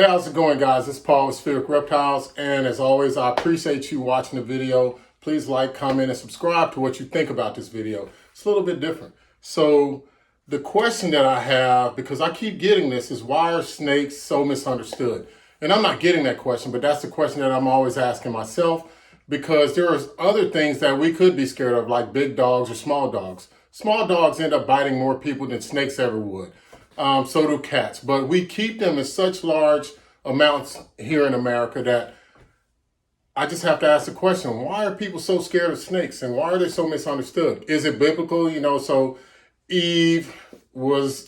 Hey, how's it going, guys? It's Paul with Spheric Reptiles, and as always, I appreciate you watching the video. Please like, comment, and subscribe to what you think about this video. It's a little bit different. So the question that I have, because I keep getting this, is why are snakes so misunderstood? And I'm not getting that question, but that's the question that I'm always asking myself, because there are other things that we could be scared of, like big dogs or small dogs. Small dogs end up biting more people than snakes ever would. So do cats. But we keep them in such large amounts here in America that I just have to ask the question, why are people so scared of snakes and why are they so misunderstood? Is it biblical? So Eve was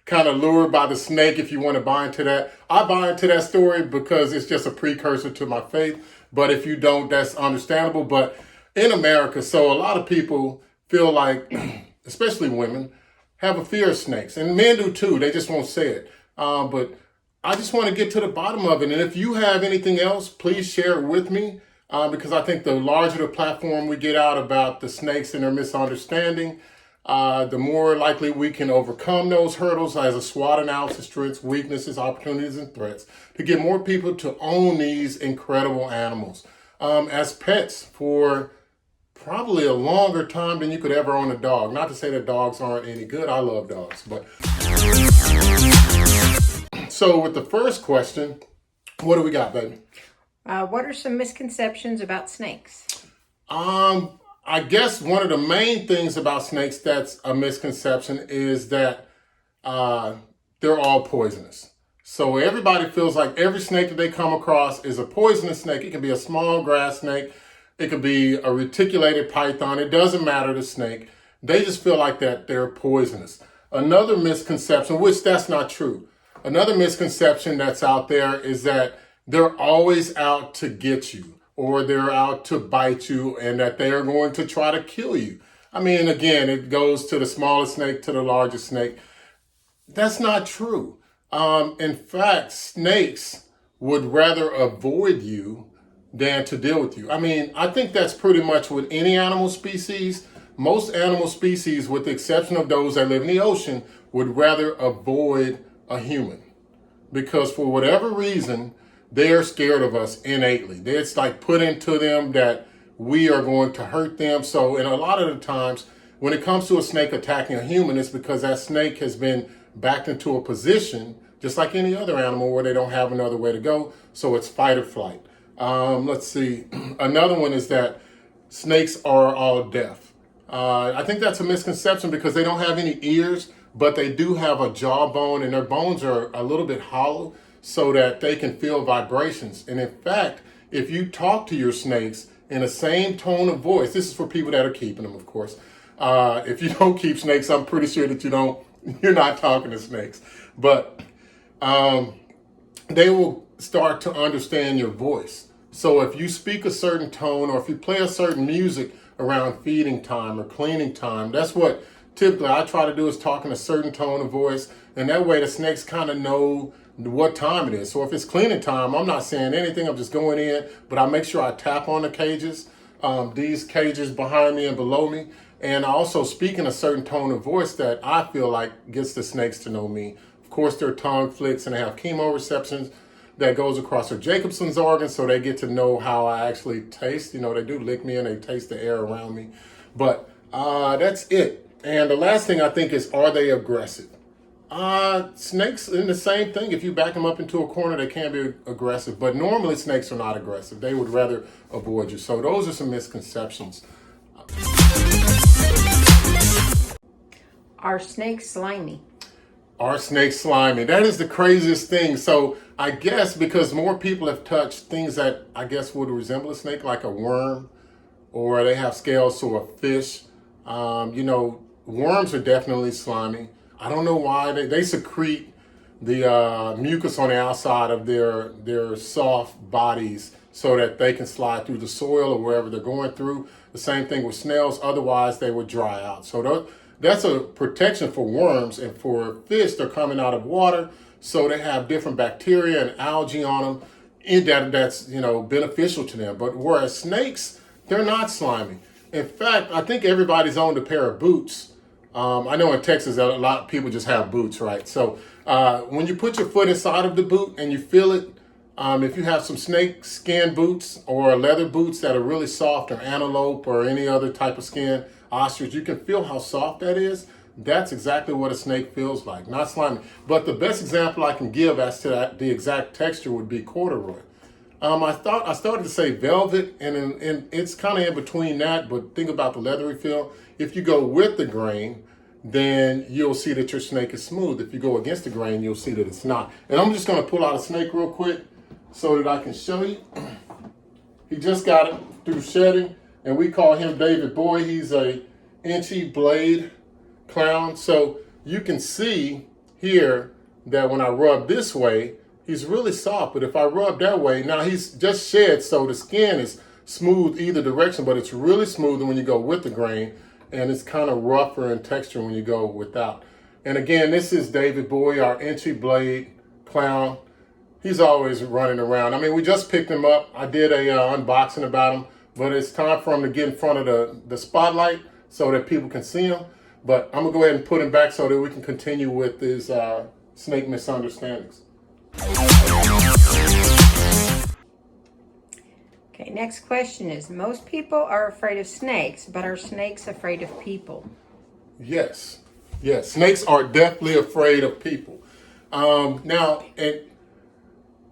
kind of lured by the snake, if you want to buy into that. I buy into that story because it's just a precursor to my faith. But if you don't, that's understandable. But in America, so a lot of people feel like, especially women, have a fear of snakes. And men do too, they just won't say it. But I just want to get to the bottom of it. And if you have anything else, please share it with me. Because I think the larger the platform we get out about the snakes and their misunderstanding, the more likely we can overcome those hurdles as a SWOT analysis, strengths, weaknesses, opportunities, and threats to get more people to own these incredible animals as pets for probably a longer time than you could ever own a dog. Not to say that dogs aren't any good. I love dogs. But so with the first question, what do we got, baby? What are some misconceptions about snakes? I guess one of the main things about snakes that's a misconception is that they're all poisonous. So everybody feels like every snake that they come across is a poisonous snake. It can be a small grass snake. It could be a reticulated python. It doesn't matter, the snake. They just feel like that they're poisonous. Another misconception, which that's not true. Another misconception that's out there is that they're always out to get you or they're out to bite you and that they are going to try to kill you. I mean, again, it goes to the smallest snake to the largest snake. That's not true. In fact, snakes would rather avoid you than to deal with you. I mean, I think that's pretty much with any animal species. Most animal species, with the exception of those that live in the ocean, would rather avoid a human. Because for whatever reason, they're scared of us innately. It's like put into them that we are going to hurt them. So, and a lot of the times, when it comes to a snake attacking a human, it's because that snake has been backed into a position, just like any other animal, where they don't have another way to go. So it's fight or flight. Let's see. Another one is that snakes are all deaf. I think that's a misconception because they don't have any ears, but they do have a jawbone and their bones are a little bit hollow so that they can feel vibrations. And in fact, if you talk to your snakes in the same tone of voice, this is for people that are keeping them, of course. If you don't keep snakes, I'm pretty sure that you're not talking to snakes, but they will start to understand your voice. So if you speak a certain tone or if you play a certain music around feeding time or cleaning time, that's what typically I try to do, is talk in a certain tone of voice. And that way the snakes kind of know what time it is. So if it's cleaning time, I'm not saying anything. I'm just going in, but I make sure I tap on the cages, these cages behind me and below me. And I also speak in a certain tone of voice that I feel like gets the snakes to know me. Of course, their tongue flicks and they have chemoreceptions that goes across their Jacobson's organ, so they get to know how I actually taste. They do lick me and they taste the air around me. But that's it. And the last thing I think is, are they aggressive? Snakes in the same thing. If you back them up into a corner, they can be aggressive. But normally snakes are not aggressive. They would rather avoid you. So those are some misconceptions. Are snakes slimy? Are snakes slimy? That is the craziest thing. So I guess because more people have touched things that I guess would resemble a snake, like a worm, or they have scales, so a fish. Worms are definitely slimy. I don't know why. They secrete the mucus on the outside of their soft bodies so that they can slide through the soil or wherever they're going through. The same thing with snails. Otherwise, they would dry out. So that's a protection for worms. And for fish, they're coming out of water, so they have different bacteria and algae on them that's beneficial to them. But whereas snakes, they're not slimy. In fact, I think everybody's owned a pair of boots. I know in Texas a lot of people just have boots, right? So When you put your foot inside of the boot and you feel it, if you have some snake skin boots or leather boots that are really soft, or antelope or any other type of skin, ostrich, you can feel how soft that is. That's exactly what a snake feels like, not slimy. But the best example I can give as to the exact texture would be corduroy. I started to say velvet, and it's kind of in between that, but think about the leathery feel. If you go with the grain, then you'll see that your snake is smooth. If you go against the grain, you'll see that it's not. And I'm just going to pull out a snake real quick so that I can show you. He just got it through shedding, and we call him David Boy. He's a inchy blade clown. So you can see here that when I rub this way, he's really soft, but if I rub that way, now he's just shed, so the skin is smooth either direction, but it's really smooth when you go with the grain, and it's kind of rougher in texture when you go without. And again, this is David Bowie, our inchy blade clown. He's always running around. I mean, we just picked him up. I did a unboxing about him, but it's time for him to get in front of the spotlight so that people can see him. But I'm gonna go ahead and put him back so that we can continue with his snake misunderstandings. Okay, next question is, most people are afraid of snakes, but are snakes afraid of people? Yes, snakes are definitely afraid of people. Now,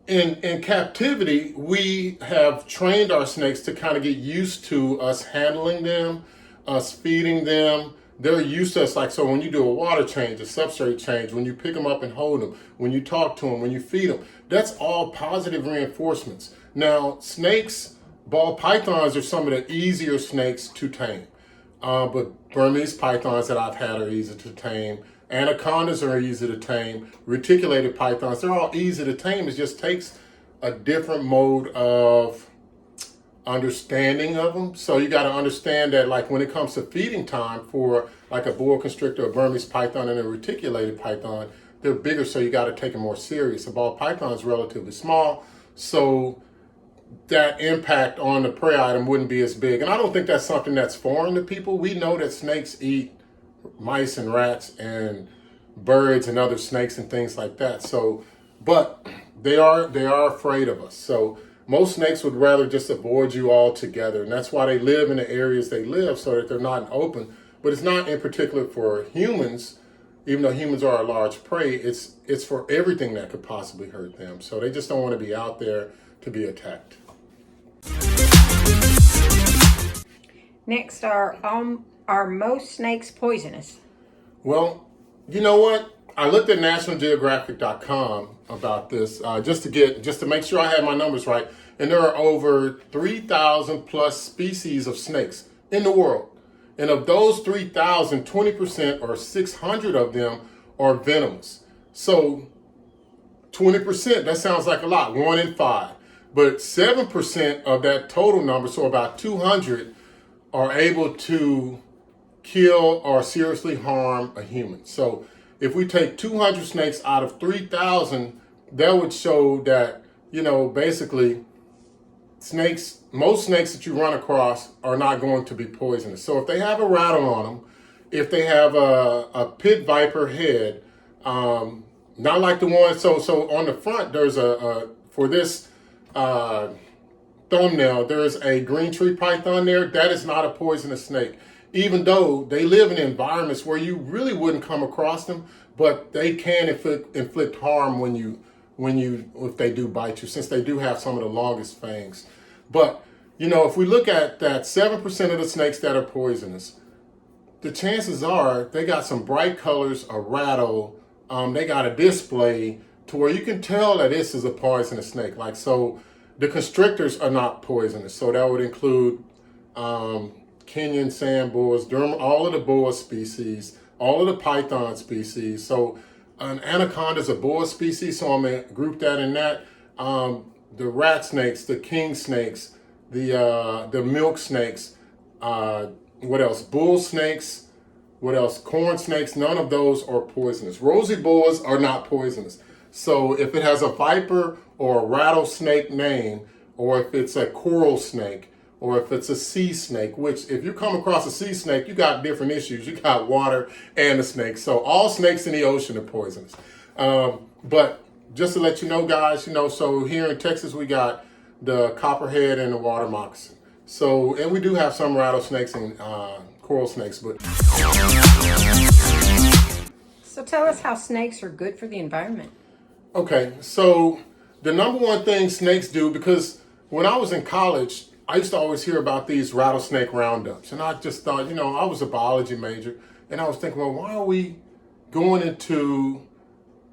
in captivity, we have trained our snakes to kind of get used to us handling them, us feeding them. They're used to us, like, so when you do a water change, a substrate change, when you pick them up and hold them, when you talk to them, when you feed them, that's all positive reinforcements. Now, snakes, ball pythons are some of the easier snakes to tame. But Burmese pythons that I've had are easy to tame. Anacondas are easy to tame. Reticulated pythons, they're all easy to tame. It just takes a different mode of understanding of them. So you got to understand that, like, when it comes to feeding time for like a boa constrictor, a Burmese python, and a reticulated python, they're bigger, so you got to take them more serious. A ball python is relatively small, so that impact on the prey item wouldn't be as big. And I don't think that's something that's foreign to people. We know that snakes eat mice and rats and birds and other snakes and things like that. So, but they are afraid of us. So most snakes would rather just avoid you altogether, and that's why they live in the areas they live, so that they're not in open. But it's not in particular for humans, even though humans are a large prey. It's for everything that could possibly hurt them. So they just don't want to be out there to be attacked. Next, are most snakes poisonous? Well, you know what? I looked at nationalgeographic.com about this just to make sure I had my numbers right, and there are over 3,000 plus species of snakes in the world. And of those 3,000, 20% or 600 of them are venomous. So 20%, that sounds like a lot, 1 in 5. But 7% of that total number, so about 200, are able to kill or seriously harm a human. So if we take 200 snakes out of 3,000, that would show that, basically most snakes that you run across are not going to be poisonous. So if they have a rattle on them, if they have a pit viper head, not like the one, so on the front, there's for this thumbnail, there's a green tree python there. That is not a poisonous snake, even though they live in environments where you really wouldn't come across them, but they can inflict harm if they do bite you, since they do have some of the longest fangs. But, if we look at that 7% of the snakes that are poisonous, the chances are they got some bright colors, a rattle, they got a display to where you can tell that this is a poisonous snake. Like, so the constrictors are not poisonous. So that would include Kenyan sand boas, all of the boa species, all of the python species. So an anaconda is a boa species, so I'm going to group that in that. The rat snakes, the king snakes, the milk snakes, what else? Bull snakes, what else? Corn snakes, none of those are poisonous. Rosy boas are not poisonous. So if it has a viper or a rattlesnake name, or if it's a coral snake, or if it's a sea snake, which if you come across a sea snake, you got different issues. You got water and a snake. So all snakes in the ocean are poisonous. But just to let you know, guys, so here in Texas, we got the copperhead and the water moccasin. So, and we do have some rattlesnakes and coral snakes, but. So tell us how snakes are good for the environment. Okay, so the number one thing snakes do, because when I was in college, I used to always hear about these rattlesnake roundups. And I just thought, I was a biology major, and I was thinking, well, why are we going into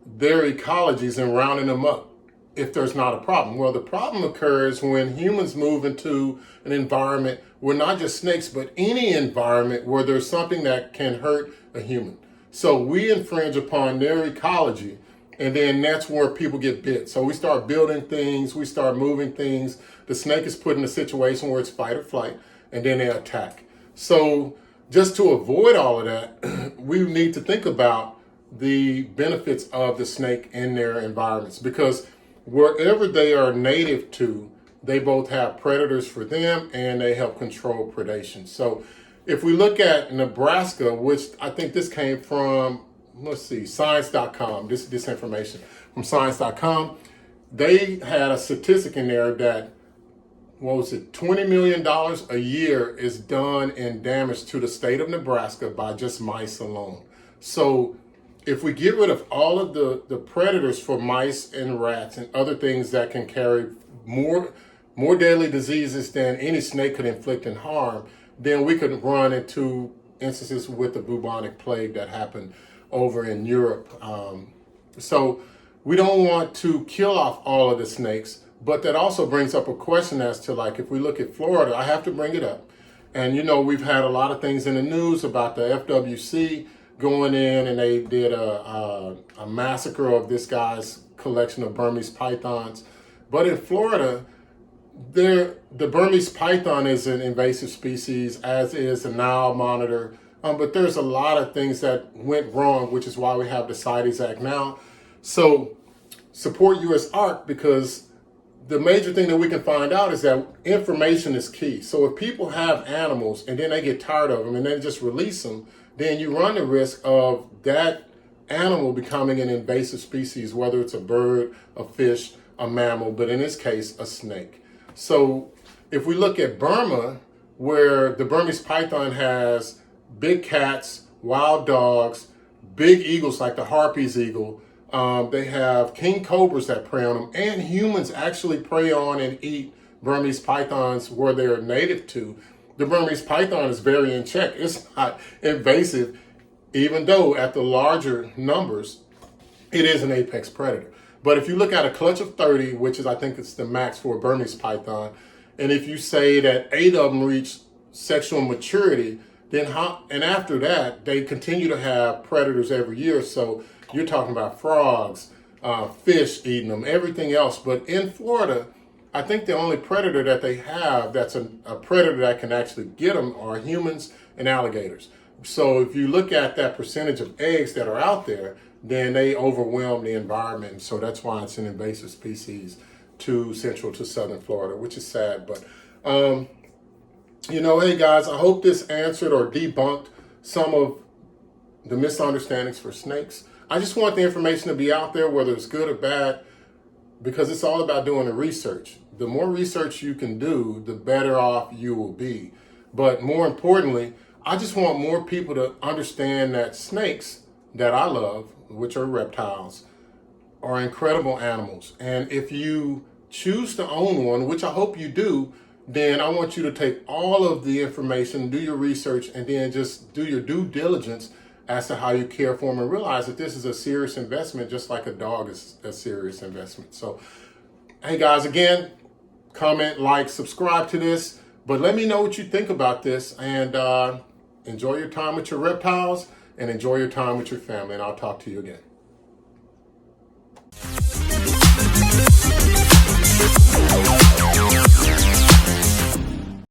their ecologies and rounding them up if there's not a problem? Well, the problem occurs when humans move into an environment where not just snakes, but any environment where there's something that can hurt a human. So we infringe upon their ecology, and then that's where people get bit. So we start building things, we start moving things. The snake is put in a situation where it's fight or flight, and then they attack. So just to avoid all of that, we need to think about the benefits of the snake in their environments, because wherever they are native to, they both have predators for them and they help control predation. So if we look at Nebraska, which I think this came from, science.com, this information from science.com, they had a statistic in there that, $20 million a year is done in damage to the state of Nebraska by just mice alone. So if we get rid of all of the predators for mice and rats and other things that can carry more deadly diseases than any snake could inflict and harm, then we could run into instances with the bubonic plague that happened over in Europe. So we don't want to kill off all of the snakes, but that also brings up a question as to, like, if we look at Florida, I have to bring it up. And we've had a lot of things in the news about the FWC going in, and they did a massacre of this guy's collection of Burmese pythons. But in Florida, the Burmese python is an invasive species, as is the Nile monitor. But there's a lot of things that went wrong, which is why we have the CITES Act now. So support U.S. ARC, because the major thing that we can find out is that information is key. So if people have animals and then they get tired of them and then just release them, then you run the risk of that animal becoming an invasive species, whether it's a bird, a fish, a mammal, but in this case, a snake. So if we look at Burma, where the Burmese python has big cats, wild dogs, big eagles like the Harpy's eagle, they have king cobras that prey on them, and humans actually prey on and eat Burmese pythons where they're native to. The Burmese python is very in check. It's not invasive, even though at the larger numbers, it is an apex predator. But if you look at a clutch of 30, which is, I think it's the max for a Burmese python, and if you say that 8 of them reach sexual maturity, then and after that, they continue to have predators every year. So you're talking about frogs, fish eating them, everything else. But in Florida, I think the only predator that they have that's a predator that can actually get them are humans and alligators. So if you look at that percentage of eggs that are out there, then they overwhelm the environment. So that's why it's an invasive species to central to southern Florida, which is sad. But, hey guys, I hope this answered or debunked some of the misunderstandings for snakes. I just want the information to be out there, whether it's good or bad, because it's all about doing the research. The more research you can do, the better off you will be. But more importantly, I just want more people to understand that snakes that I love, which are reptiles, are incredible animals. And if you choose to own one, which I hope you do, then I want you to take all of the information, do your research, and then just do your due diligence as to how you care for them, and realize that this is a serious investment, just like a dog is a serious investment. So, hey guys, again, comment, like, subscribe to this, but let me know what you think about this, and enjoy your time with your reptiles, and enjoy your time with your family, and I'll talk to you again.